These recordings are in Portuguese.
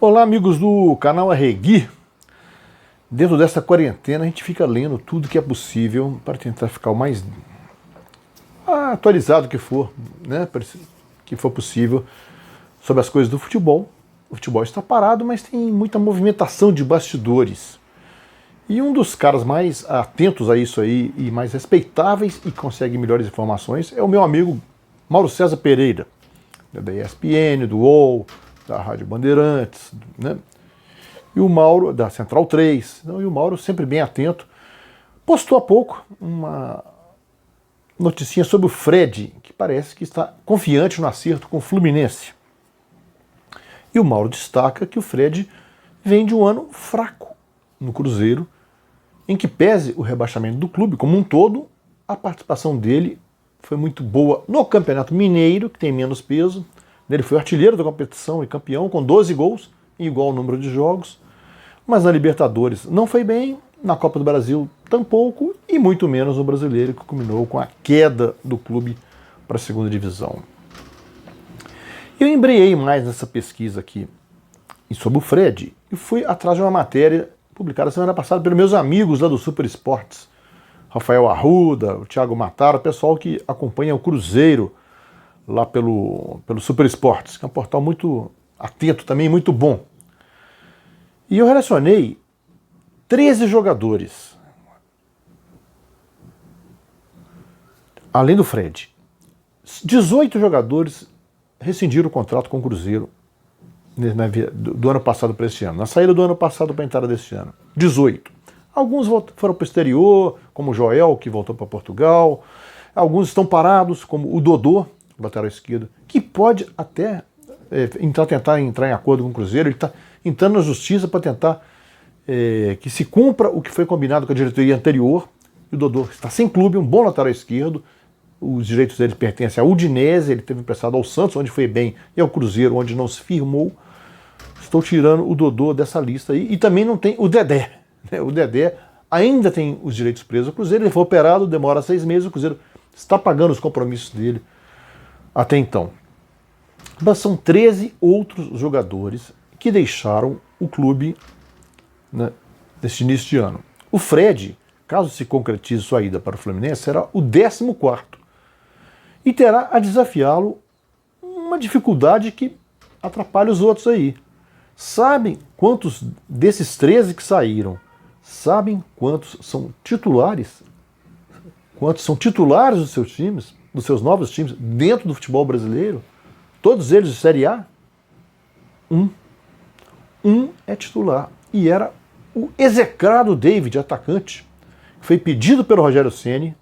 Olá, amigos do canal Arregui. Dentro dessa quarentena a gente fica lendo tudo que é possível para tentar ficar o mais atualizado que for, né, que for possível sobre as coisas do futebol. O futebol está parado, mas tem muita movimentação de bastidores. E um dos caras mais atentos a isso aí e mais respeitáveis e consegue melhores informações é o meu amigo Mauro César Pereira, da ESPN, do UOL, da Rádio Bandeirantes, né? E o Mauro, da Central 3, e o Mauro, sempre bem atento, postou há pouco uma noticinha sobre o Fred, que parece que está confiante no acerto com o Fluminense. E o Mauro destaca que o Fred vem de um ano fraco no Cruzeiro, em que pese o rebaixamento do clube como um todo, a participação dele foi muito boa no Campeonato Mineiro, que tem menos peso. Ele foi artilheiro da competição e campeão com 12 gols, em igual número de jogos. Mas na Libertadores não foi bem, na Copa do Brasil tampouco, e muito menos no Brasileiro, que culminou com a queda do clube para a segunda divisão. Eu embreiei mais nessa pesquisa aqui sobre o Fred e fui atrás de uma matéria publicada semana passada pelos meus amigos lá do Super Esportes, Rafael Arruda, o Thiago Mataro, o pessoal que acompanha o Cruzeiro lá pelo Super Esportes, que é um portal muito atento também, muito bom. E eu relacionei 13 jogadores, além do Fred. 18 jogadores rescindiram o contrato com o Cruzeiro do ano passado para este ano, na saída do ano passado para a entrada deste ano. 18. Alguns foram para o exterior, como o Joel, que voltou para Portugal. Alguns estão parados, como o Dodô, lateral esquerdo, que pode até tentar entrar em acordo com o Cruzeiro. Ele está entrando na justiça para tentar que se cumpra o que foi combinado com a diretoria anterior. E o Dodô está sem clube, um bom lateral esquerdo. Os direitos dele pertencem à Udinese, ele teve emprestado ao Santos, onde foi bem, e ao Cruzeiro, onde não se firmou. Estou tirando o Dodô dessa lista aí. E também não tem o Dedé. O Dedé ainda tem os direitos presos ao Cruzeiro, ele foi operado, demora 6 meses, o Cruzeiro está pagando os compromissos dele até então. Mas são 13 outros jogadores que deixaram o clube, né, neste início de ano. O Fred, caso se concretize sua ida para o Fluminense, será o 14º e terá a desafiá-lo uma dificuldade que atrapalha os outros aí. Sabem quantos desses 13 que saíram, sabem quantos são titulares? Quantos são titulares dos seus times, dos seus novos times, dentro do futebol brasileiro? Todos eles de Série A? Um é titular. E era o execrado David, atacante, que foi pedido pelo Rogério Ceni.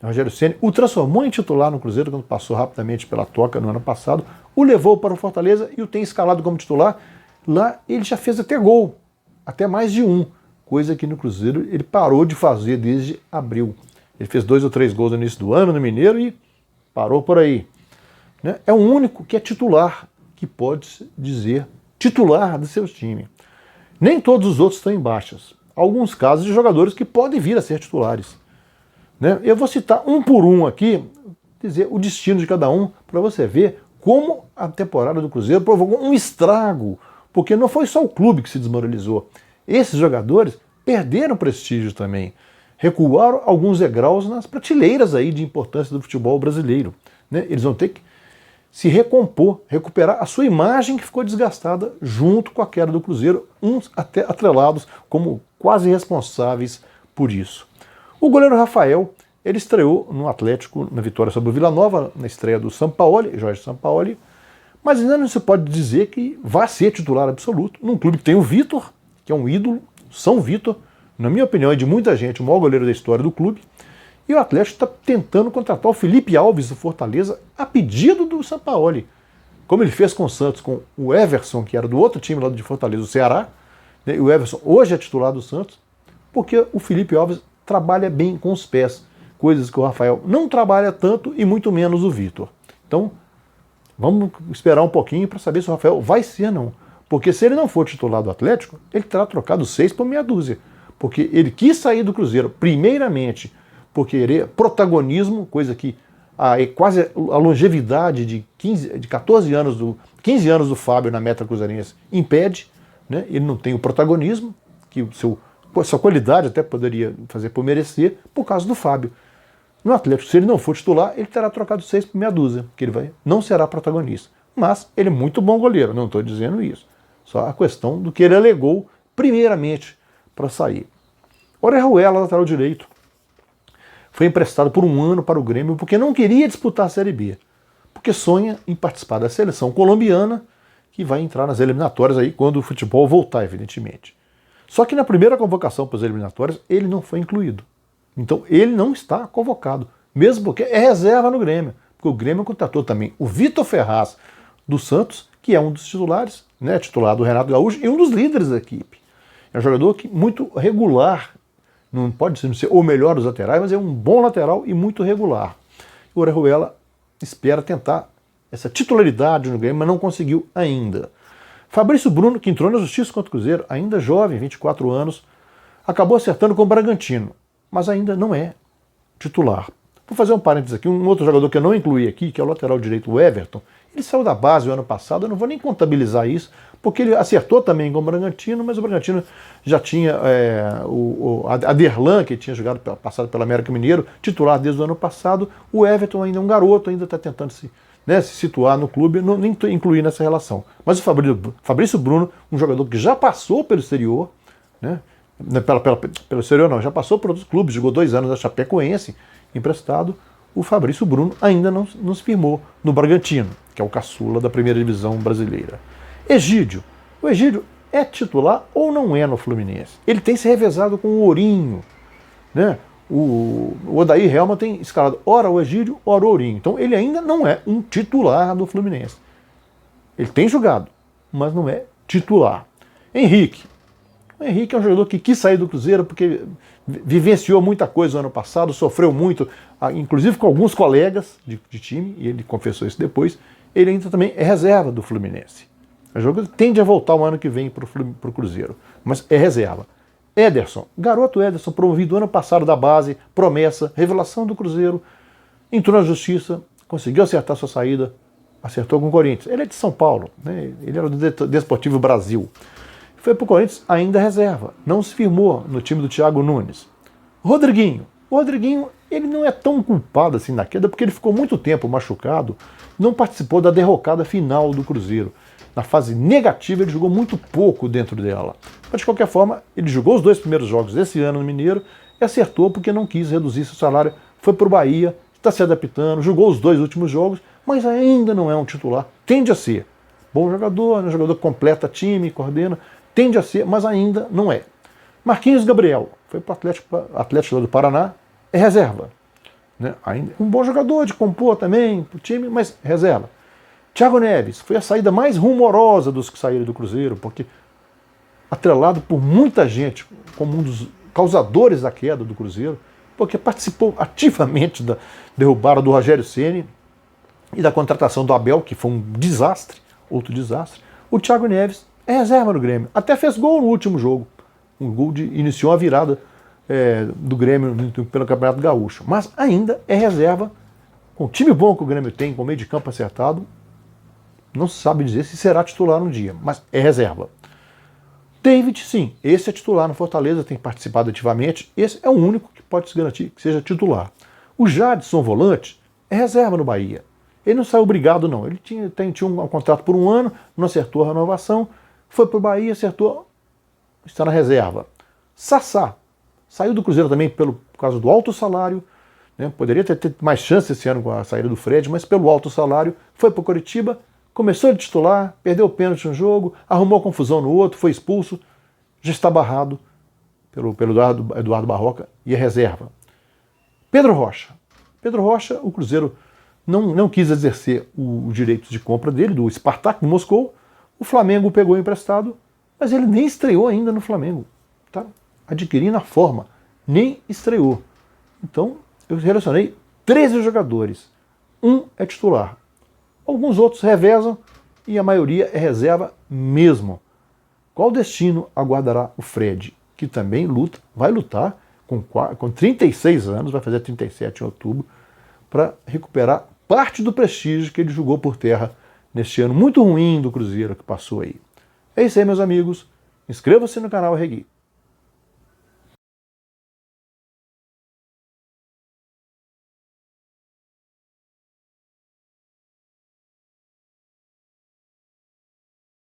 O Rogério Ceni o transformou em titular no Cruzeiro quando passou rapidamente pela Toca no ano passado, o levou para o Fortaleza e o tem escalado como titular. Lá ele já fez até gol, até mais de um, coisa que no Cruzeiro ele parou de fazer desde abril. Ele fez 2 ou 3 gols no início do ano no Mineiro e parou por aí. Né? É o único que é titular, que pode dizer titular do seu time. Nem todos os outros estão em baixas. Alguns casos de jogadores que podem vir a ser titulares. Né? Eu vou citar um por um aqui, dizer o destino de cada um, para você ver como a temporada do Cruzeiro provocou um estrago, porque não foi só o clube que se desmoralizou. Esses jogadores perderam prestígio também, recuaram alguns degraus nas prateleiras aí de importância do futebol brasileiro. Né? Eles vão ter que se recompor, recuperar a sua imagem que ficou desgastada junto com a queda do Cruzeiro, uns até atrelados como quase responsáveis por isso. O goleiro Rafael, ele estreou no Atlético na vitória sobre o Vila Nova, na estreia do Sampaoli, Jorge Sampaoli, mas ainda não se pode dizer que vai ser titular absoluto num clube que tem o Vitor, que é um ídolo, São Vitor, na minha opinião e de muita gente, o maior goleiro da história do clube, e o Atlético está tentando contratar o Felipe Alves do Fortaleza a pedido do Sampaoli, como ele fez com o Santos, com o Everson, que era do outro time lá de Fortaleza, o Ceará, né? E o Everson hoje é titular do Santos, porque o Felipe Alves trabalha bem com os pés, coisas que o Rafael não trabalha tanto e muito menos o Vitor. Então, vamos esperar um pouquinho para saber se o Rafael vai ser ou não. Porque se ele não for titular do Atlético, ele terá trocado 6 por meia dúzia. Porque ele quis sair do Cruzeiro, primeiramente, por querer protagonismo, coisa que quase a longevidade de 15 anos do Fábio na meta cruzeirense impede, né? Ele não tem o protagonismo que sua qualidade até poderia fazer por merecer, por causa do Fábio. No Atlético, se ele não for titular, ele terá trocado 6 por meia dúzia, que ele não será protagonista. Mas ele é muito bom goleiro, não estou dizendo isso. Só a questão do que ele alegou primeiramente para sair. Orejuela, lateral direito, foi emprestado por 1 ano para o Grêmio porque não queria disputar a Série B, porque sonha em participar da seleção colombiana, que vai entrar nas eliminatórias aí quando o futebol voltar, evidentemente. Só que na primeira convocação para as eliminatórias ele não foi incluído. Então ele não está convocado, mesmo porque é reserva no Grêmio, porque o Grêmio contratou também o Vitor Ferraz do Santos, que é um dos titulares, né, titular do Renato Gaúcho e um dos líderes da equipe. É um jogador muito regular, não pode ser o melhor dos laterais, mas é um bom lateral e muito regular. O Orejuela espera tentar essa titularidade no Grêmio, mas não conseguiu ainda. Fabrício Bruno, que entrou na justiça contra o Cruzeiro, ainda jovem, 24 anos, acabou acertando com o Bragantino, mas ainda não é titular. Vou fazer um parênteses aqui, um outro jogador que eu não incluí aqui, que é o lateral direito, o Everton. Ele saiu da base o ano passado, eu não vou nem contabilizar isso, porque ele acertou também com o Bragantino, mas o Bragantino já tinha o Aderlan, que tinha passado pelo América Mineiro, titular desde o ano passado. O Everton ainda é um garoto, ainda está tentando se situar no clube, nem incluir nessa relação. Mas o Fabrício Bruno, um jogador que já passou pelo exterior, né? Pelo exterior não, já passou por outros clubes, jogou 2 anos na Chapecoense, emprestado. O Fabrício Bruno ainda não se firmou no Bragantino, que é o caçula da primeira divisão brasileira. Egídio. O Egídio é titular ou não é no Fluminense? Ele tem se revezado com o Ourinho, né? O Odair Helma tem escalado ora o Egídio, ora o Ourinho. Então ele ainda não é um titular do Fluminense. Ele tem jogado, mas não é titular. Henrique. O Henrique é um jogador que quis sair do Cruzeiro porque vivenciou muita coisa no ano passado, sofreu muito, inclusive com alguns colegas de time, e ele confessou isso depois. Ele ainda também é reserva do Fluminense. O jogador tende a voltar o ano que vem para o Cruzeiro, mas é reserva. Ederson, garoto Ederson, promovido ano passado da base, promessa, revelação do Cruzeiro, entrou na justiça, conseguiu acertar sua saída, acertou com o Corinthians. Ele é de São Paulo, né? Ele era do Desportivo Brasil. Foi para o Corinthians ainda reserva, não se firmou no time do Thiago Nunes. Rodriguinho. O Rodriguinho, ele não é tão culpado assim na queda, porque ele ficou muito tempo machucado, não participou da derrocada final do Cruzeiro. Na fase negativa, ele jogou muito pouco dentro dela. Mas, de qualquer forma, ele jogou os 2 primeiros jogos desse ano no Mineiro e acertou porque não quis reduzir seu salário. Foi para o Bahia, está se adaptando, jogou os 2 últimos jogos, mas ainda não é um titular. Tende a ser. Bom jogador, um jogador que completa time, coordena, tende a ser, mas ainda não é. Marquinhos Gabriel, foi para o Atlético do Paraná, é reserva. Né? Ainda um bom jogador de compor também para o time, mas reserva. Thiago Neves foi a saída mais rumorosa dos que saíram do Cruzeiro, porque atrelado por muita gente como um dos causadores da queda do Cruzeiro, porque participou ativamente da derrubada do Rogério Ceni e da contratação do Abel, que foi um desastre, outro desastre. O Thiago Neves é reserva no Grêmio, até fez gol no último jogo, um gol iniciou a virada do Grêmio pelo Campeonato Gaúcho, mas ainda é reserva, com o time bom que o Grêmio tem, com o meio de campo acertado. Não se sabe dizer se será titular um dia, mas é reserva. David, sim, esse é titular no Fortaleza, tem participado ativamente. Esse é o único que pode se garantir que seja titular. O Jadson, volante, é reserva no Bahia. Ele não saiu obrigado, não. Ele tinha um contrato por 1 ano, não acertou a renovação, foi para o Bahia, acertou, está na reserva. Sassá, saiu do Cruzeiro também por causa do alto salário, né? Poderia ter mais chance esse ano com a saída do Fred, mas pelo alto salário, foi para o Coritiba. Começou de titular, perdeu o pênalti no jogo, arrumou confusão no outro, foi expulso, já está barrado pelo Eduardo Barroca e é reserva. Pedro Rocha. Pedro Rocha, o Cruzeiro não quis exercer o direito de compra dele, do Spartak de Moscou. O Flamengo pegou emprestado, mas ele nem estreou ainda no Flamengo. Tá adquirindo a forma, nem estreou. Então, eu relacionei 13 jogadores. 1 é titular. Alguns outros revezam e a maioria é reserva mesmo. Qual destino aguardará o Fred, que também vai lutar com 36 anos, vai fazer 37 em outubro, para recuperar parte do prestígio que ele jogou por terra neste ano muito ruim do Cruzeiro que passou aí. É isso aí, meus amigos. inscreva-se no canal Regui.